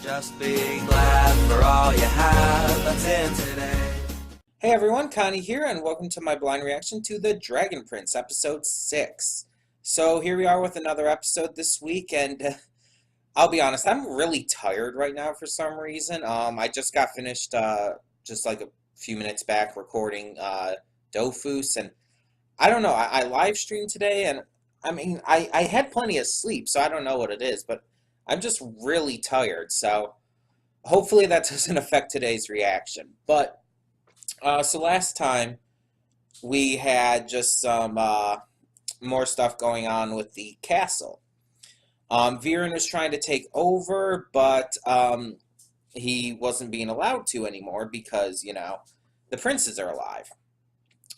Just be glad for all you have that's in today. Hey everyone, Connie here, and welcome to my blind reaction to The Dragon Prince, episode 6. So here we are with another episode this week, and I'll be honest, I'm really tired right now for some reason. I just got finished just like a few minutes back recording Dofus, and I don't know, I live streamed today, and I had plenty of sleep, so I don't know what it is, but I'm just really tired, so hopefully that doesn't affect today's reaction. But so last time we had just some more stuff going on with the castle. Viren was trying to take over, but he wasn't being allowed to anymore because, you know, the princes are alive.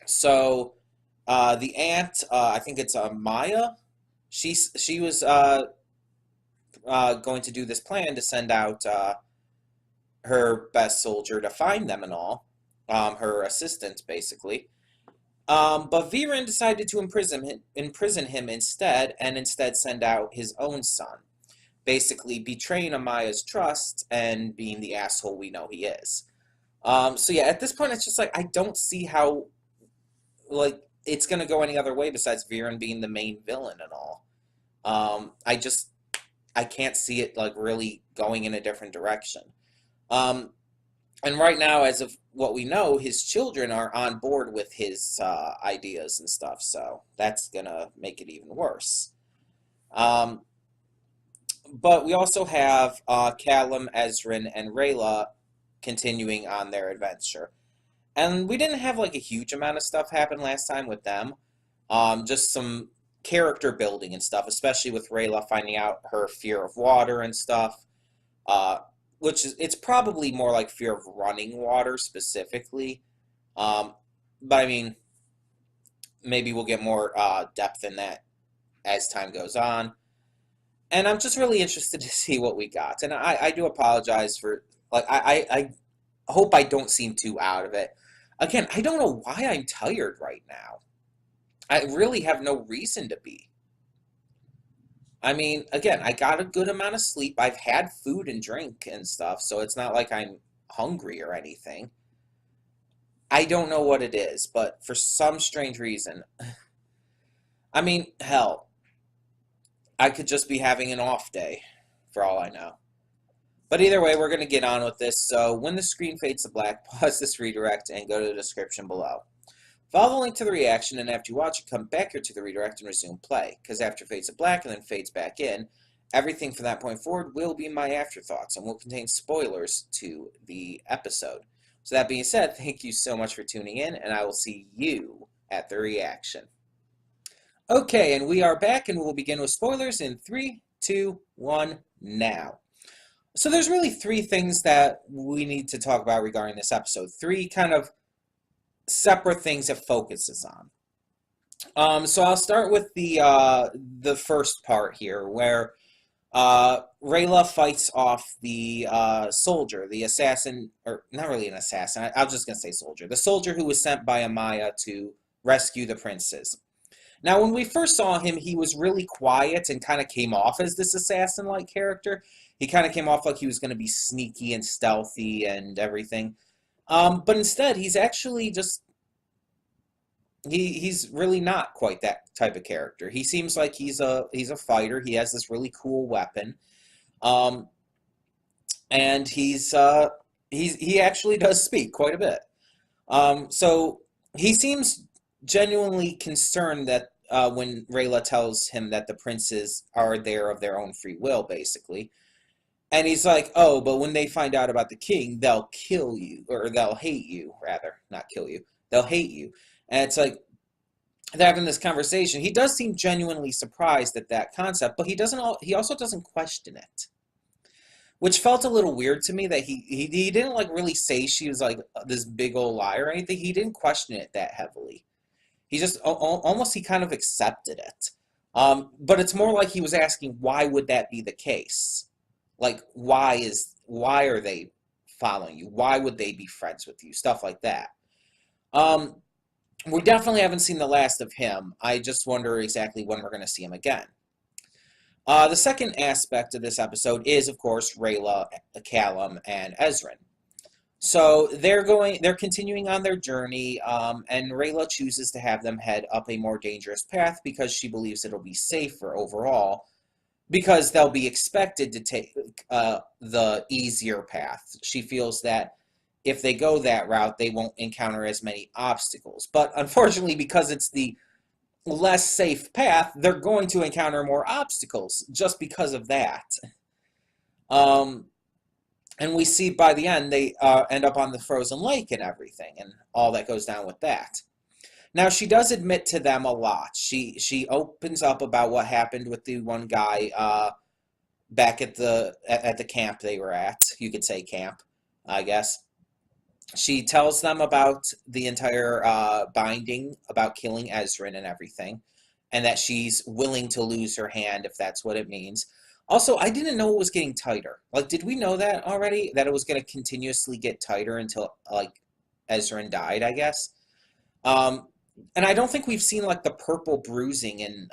So the aunt, I think it's Maya, she was going to do this plan to send out her best soldier to find them and all. Her assistant, basically. But Viren decided to imprison him instead, and instead send out his own son, basically betraying Amaya's trust and being the asshole we know he is. So yeah, at this point, it's just like, I don't see how, like, it's gonna go any other way besides Viren being the main villain and all. I can't see it, like, really going in a different direction. And right now, as of what we know, his children are on board with his ideas and stuff, so that's gonna make it even worse. But we also have Callum, Ezrin, and Rayla continuing on their adventure. And we didn't have like a huge amount of stuff happen last time with them. Just some character building and stuff, especially with Rayla finding out her fear of water and stuff. Which is, it's probably more like fear of running water specifically. But I mean, maybe we'll get more depth in that as time goes on. And I'm just really interested to see what we got. And I do apologize for, like, I hope I don't seem too out of it. Again, I don't know why I'm tired right now. I really have no reason to be. I mean, again, I got a good amount of sleep. I've had food and drink and stuff, so it's not like I'm hungry or anything. I don't know what it is, but for some strange reason, I mean, hell, I could just be having an off day, for all I know. But either way, we're going to get on with this, so when the screen fades to black, pause this redirect and go to the description below. Follow the link to the reaction, and after you watch it, come back here to the redirect and resume play, because after it fades to black and then fades back in, everything from that point forward will be my afterthoughts and will contain spoilers to the episode. So that being said, thank you so much for tuning in, and I will see you at the reaction. Okay, and we are back, and we'll begin with spoilers in 3, 2, 1, now. So there's really 3 things that we need to talk about regarding this episode. 3 kind of separate things it focuses on. So I'll start with the first part here, where Rayla fights off the soldier, the assassin, or not really an assassin, I'm just going to say soldier, the soldier who was sent by Amaya to rescue the princes. Now, when we first saw him, he was really quiet and kind of came off as this assassin-like character. He kind of came off like he was going to be sneaky and stealthy and everything. But instead, he's actually just, he's really not quite that type of character. He seems like he's a fighter. He has this really cool weapon. And he actually does speak quite a bit. So he seems genuinely concerned that when Rayla tells him that the princes are there of their own free will, basically. And he's like, oh, but when they find out about the king, they'll kill you, or they'll hate you, rather, not kill you. They'll hate you. And it's like, they're having this conversation. He does seem genuinely surprised at that concept, but he also doesn't question it. Which felt a little weird to me, that he didn't like really say she was like this big old liar or anything. He didn't question it that heavily. He just almost, he kind of accepted it. But it's more like he was asking, why would that be the case? Like, why are they following you? Why would they be friends with you? Stuff like that. We definitely haven't seen the last of him. I just wonder exactly when we're going to see him again. The second aspect of this episode is, of course, Rayla, Callum, and Ezrin. So they're continuing on their journey, and Rayla chooses to have them head up a more dangerous path because she believes it'll be safer overall, because they'll be expected to take the easier path. She feels that if they go that route, they won't encounter as many obstacles. But unfortunately, because it's the less safe path, they're going to encounter more obstacles just because of that. Um, and we see by the end they end up on the frozen lake and everything, and all that goes down with that. Now she does admit to them a lot. She opens up about what happened with the one guy back at the camp they were at. You could say camp, I guess. She tells them about the entire binding, about killing Ezrin and everything, and that she's willing to lose her hand if that's what it means. Also, I didn't know it was getting tighter. Like, did we know that already? That it was going to continuously get tighter until, like, Ezrin died, I guess? Um, and I don't think we've seen, like, the purple bruising and,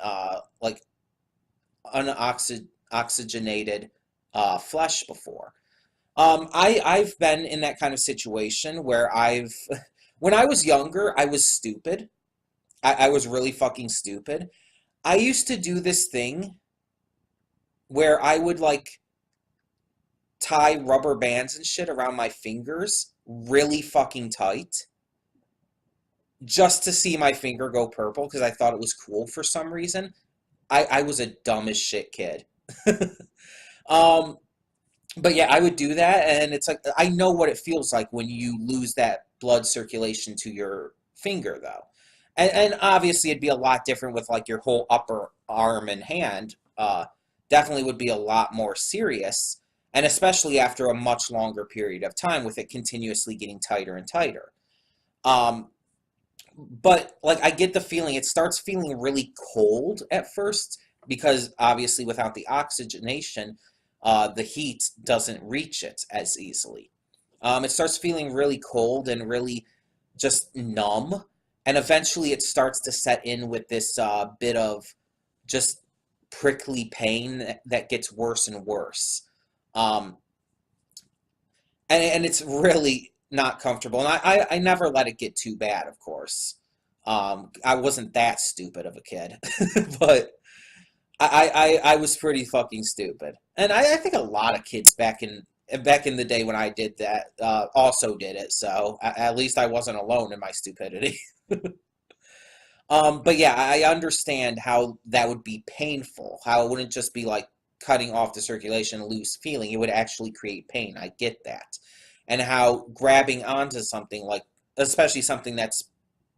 like, unoxygenated flesh before. I've been in that kind of situation where when I was younger, I was stupid. I was really fucking stupid. I used to do this thing where I would like tie rubber bands and shit around my fingers really fucking tight just to see my finger go purple because I thought it was cool for some reason. I was a dumb as shit kid. um, but yeah, I would do that, and it's like I know what it feels like when you lose that blood circulation to your finger, though. And obviously, it'd be a lot different with like your whole upper arm and hand. Definitely would be a lot more serious, and especially after a much longer period of time with it continuously getting tighter and tighter. Um, but like I get the feeling it starts feeling really cold at first because obviously without the oxygenation, the heat doesn't reach it as easily. It starts feeling really cold and really just numb, and eventually it starts to set in with this bit of just prickly pain that gets worse and worse. Um, and it's really not comfortable. And I never let it get too bad, of course. I wasn't that stupid of a kid, but I was pretty fucking stupid. And I think a lot of kids back in the day when I did that also did it. So at least I wasn't alone in my stupidity. But yeah, I understand how that would be painful. How it wouldn't just be like cutting off the circulation, loose feeling. It would actually create pain. I get that. And how grabbing onto something like, especially something that's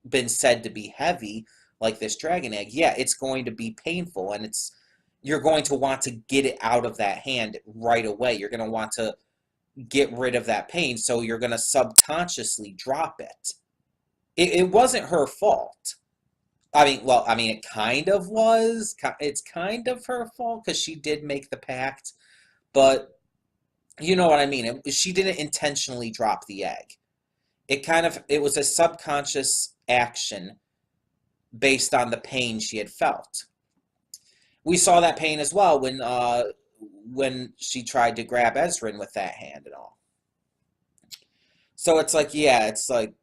been said to be heavy, like this dragon egg, yeah, it's going to be painful, and you're going to want to get it out of that hand right away. You're going to want to get rid of that pain, so you're going to subconsciously drop it. It wasn't her fault. I mean, it kind of was. It's kind of her fault because she did make the pact, but you know what I mean. She didn't intentionally drop the egg. It was a subconscious action based on the pain she had felt. We saw that pain as well when she tried to grab Ezrin with that hand and all. So it's like, yeah, it's like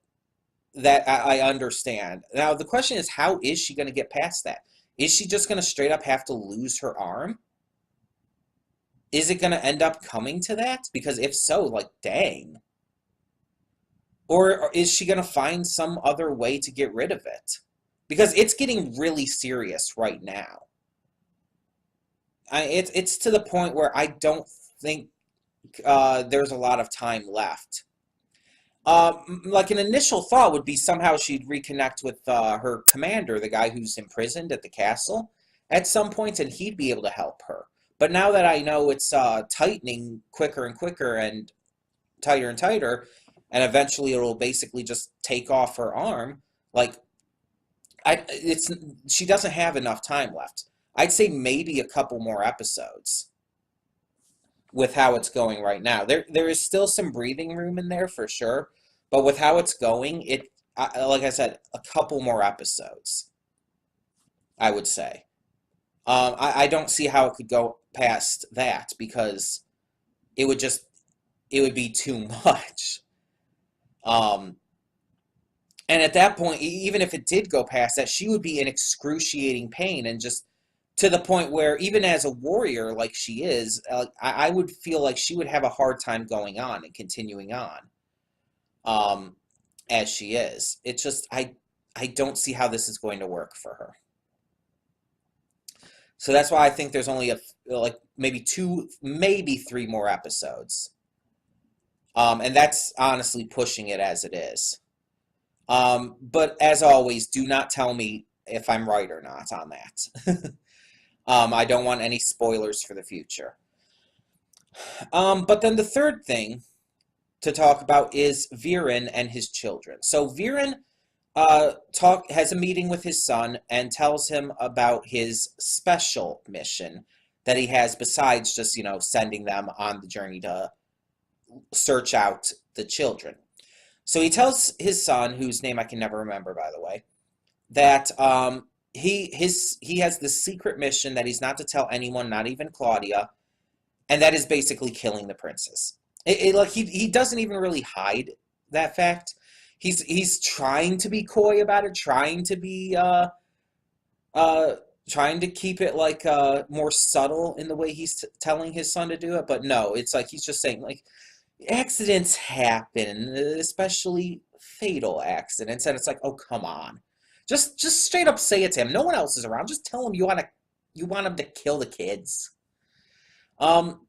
that I understand. Now the question is, how is she going to get past that? Is she just going to straight up have to lose her arm? Is it going to end up coming to that? Because if so, like, dang. Or is she going to find some other way to get rid of it? Because it's getting really serious right now. It's to the point where I don't think there's a lot of time left. Like an initial thought would be somehow she'd reconnect with her commander, the guy who's imprisoned at the castle, at some point, and he'd be able to help her. But now that I know it's tightening quicker and quicker and tighter, and eventually it'll basically just take off her arm, like she doesn't have enough time left. I'd say maybe a couple more episodes with how it's going right now. There is still some breathing room in there for sure, but with how it's going, like I said, a couple more episodes, I would say. I don't see how it could go past that because it would just it would be too much. Um, and at that point, even if it did go past that, she would be in excruciating pain and just to the point where even as a warrior like she is, I would feel like she would have a hard time going on and continuing on um, as she is. It's just I don't see how this is going to work for her. So that's why I think there's only like maybe two, maybe three more episodes. And that's honestly pushing it as it is. But as always, do not tell me if I'm right or not on that. I don't want any spoilers for the future. But then the third thing to talk about is Viren and his children. So Viren has a meeting with his son and tells him about his special mission that he has besides just, sending them on the journey to search out the children. So he tells his son, whose name I can never remember, by the way, that he has this secret mission that he's not to tell anyone, not even Claudia, and that is basically killing the princess. Like he doesn't even really hide that fact. He's trying to be coy about it, trying to be uh trying to keep it like more subtle in the way he's telling his son to do it, but no, it's like he's just saying like accidents happen, especially fatal accidents, and it's like, oh come on, just straight up say it to him. No one else is around. Just tell him you want him to kill the kids. Um,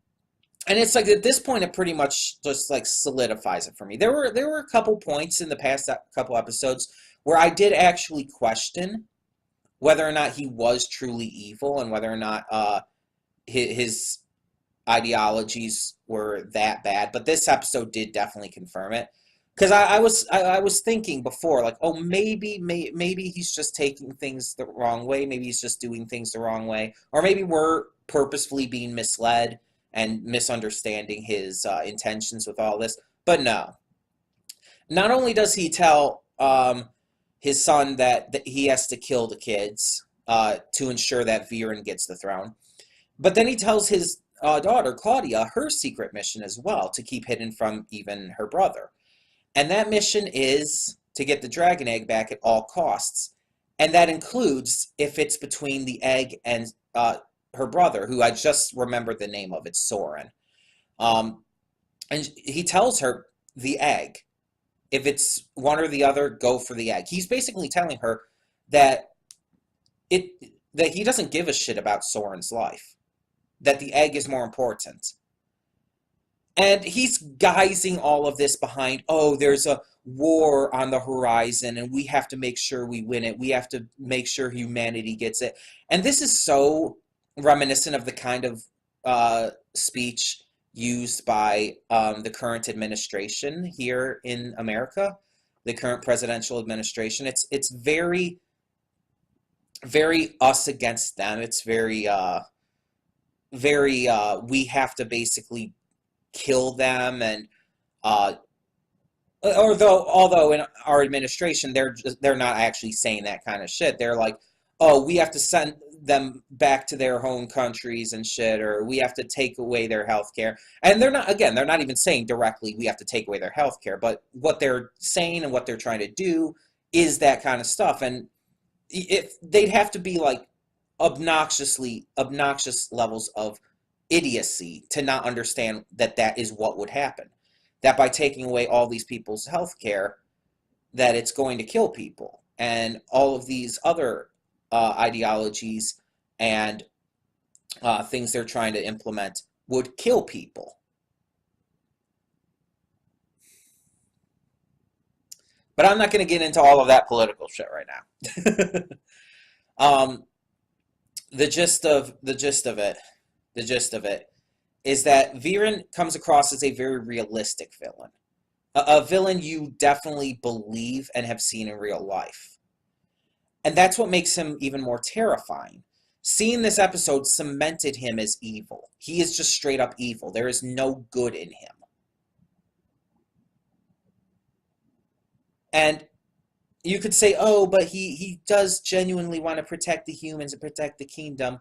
and it's like at this point, it pretty much just like solidifies it for me. There were a couple points in the past couple episodes where I did actually question whether or not he was truly evil and whether or not his ideologies were that bad, but this episode did definitely confirm it. Because I was thinking before, like, oh, maybe he's just taking things the wrong way, maybe he's just doing things the wrong way, or maybe we're purposefully being misled and misunderstanding his intentions with all this. But no, not only does he tell his son that he has to kill the kids to ensure that Viren gets the throne, but then he tells his daughter, Claudia, her secret mission as well, to keep hidden from even her brother. And that mission is to get the dragon egg back at all costs. And that includes if it's between the egg and her brother, who I just remembered the name of. It's Soren. Um, and he tells her the egg. If it's one or the other, go for the egg. He's basically telling her that that he doesn't give a shit about Soren's life. That the egg is more important. And he's guising all of this behind, oh, there's a war on the horizon, and we have to make sure we win it. We have to make sure humanity gets it. And this is so reminiscent of the kind of speech used by the current administration here in America, the current presidential administration. It's very, very us against them. It's very we have to basically kill them, and although in our administration they're not actually saying that kind of shit. They're like, oh, we have to send them back to their home countries and shit, or we have to take away their health care. And they're not even saying directly we have to take away their health care, but what they're saying and what they're trying to do is that kind of stuff. And if they'd have to be like obnoxious levels of idiocy to not understand that is what would happen. That by taking away all these people's health care, that it's going to kill people. And all of these other ideologies and things they're trying to implement would kill people. But I'm not going to get into all of that political shit right now. The gist of it is that Viren comes across as a very realistic villain. A villain you definitely believe and have seen in real life. And that's what makes him even more terrifying. Seeing this episode cemented him as evil. He is just straight up evil. There is no good in him. And you could say, oh, but he does genuinely want to protect the humans and protect the kingdom.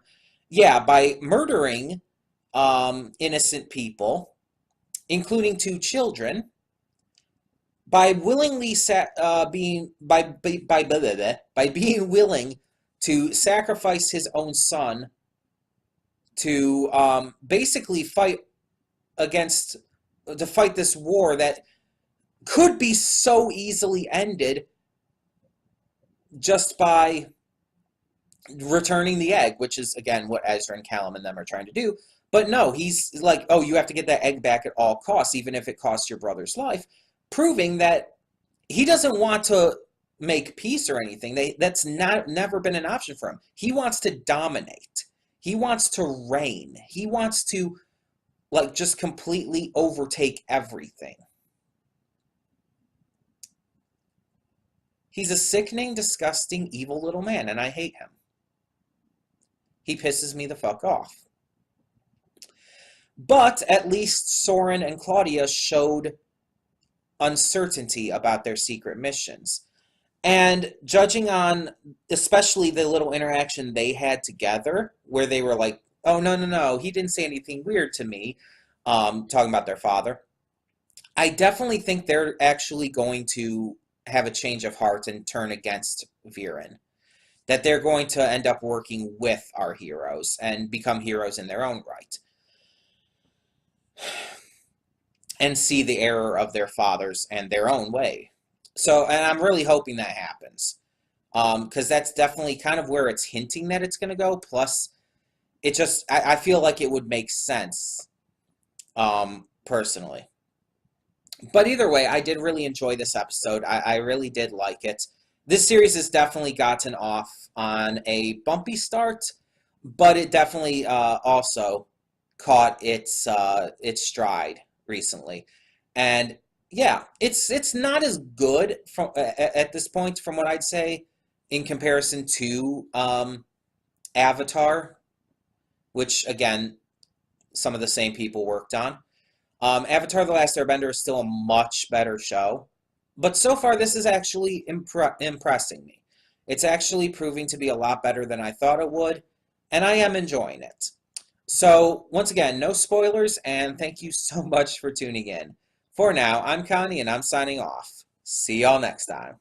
Yeah, by murdering innocent people, including 2 children, by willingly being by blah, blah, blah, by being willing to sacrifice his own son to basically against fight this war that could be so easily ended just by returning the egg, which is again what Ezra and Callum and them are trying to do. But no, he's like, oh, you have to get that egg back at all costs, even if it costs your brother's life, proving that he doesn't want to make peace or anything. That's never been an option for him. He wants to dominate. He wants to reign. He wants to like just completely overtake everything. He's a sickening, disgusting, evil little man, and I hate him. He pisses me the fuck off. But at least Soren and Claudia showed uncertainty about their secret missions. And judging on especially the little interaction they had together, where they were like, oh, no, he didn't say anything weird to me, talking about their father, I definitely think they're actually going to have a change of heart and turn against Viren. That they're going to end up working with our heroes and become heroes in their own right. And see the error of their fathers and their own way. So, and I'm really hoping that happens. Because that's definitely kind of where it's hinting that it's going to go. Plus, it just, I feel like it would make sense, personally. But either way, I did really enjoy this episode. I really did like it. This series has definitely gotten off on a bumpy start, but it definitely also caught its stride recently. And yeah, it's not as good at this point from what I'd say in comparison to Avatar, which again, some of the same people worked on. Avatar: The Last Airbender is still a much better show, but so far this is actually impressing me. It's actually proving to be a lot better than I thought it would, and I am enjoying it. So, once again, no spoilers, and thank you so much for tuning in. For now, I'm Connie, and I'm signing off. See y'all next time.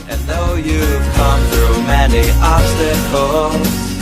And though you've come through many obstacles,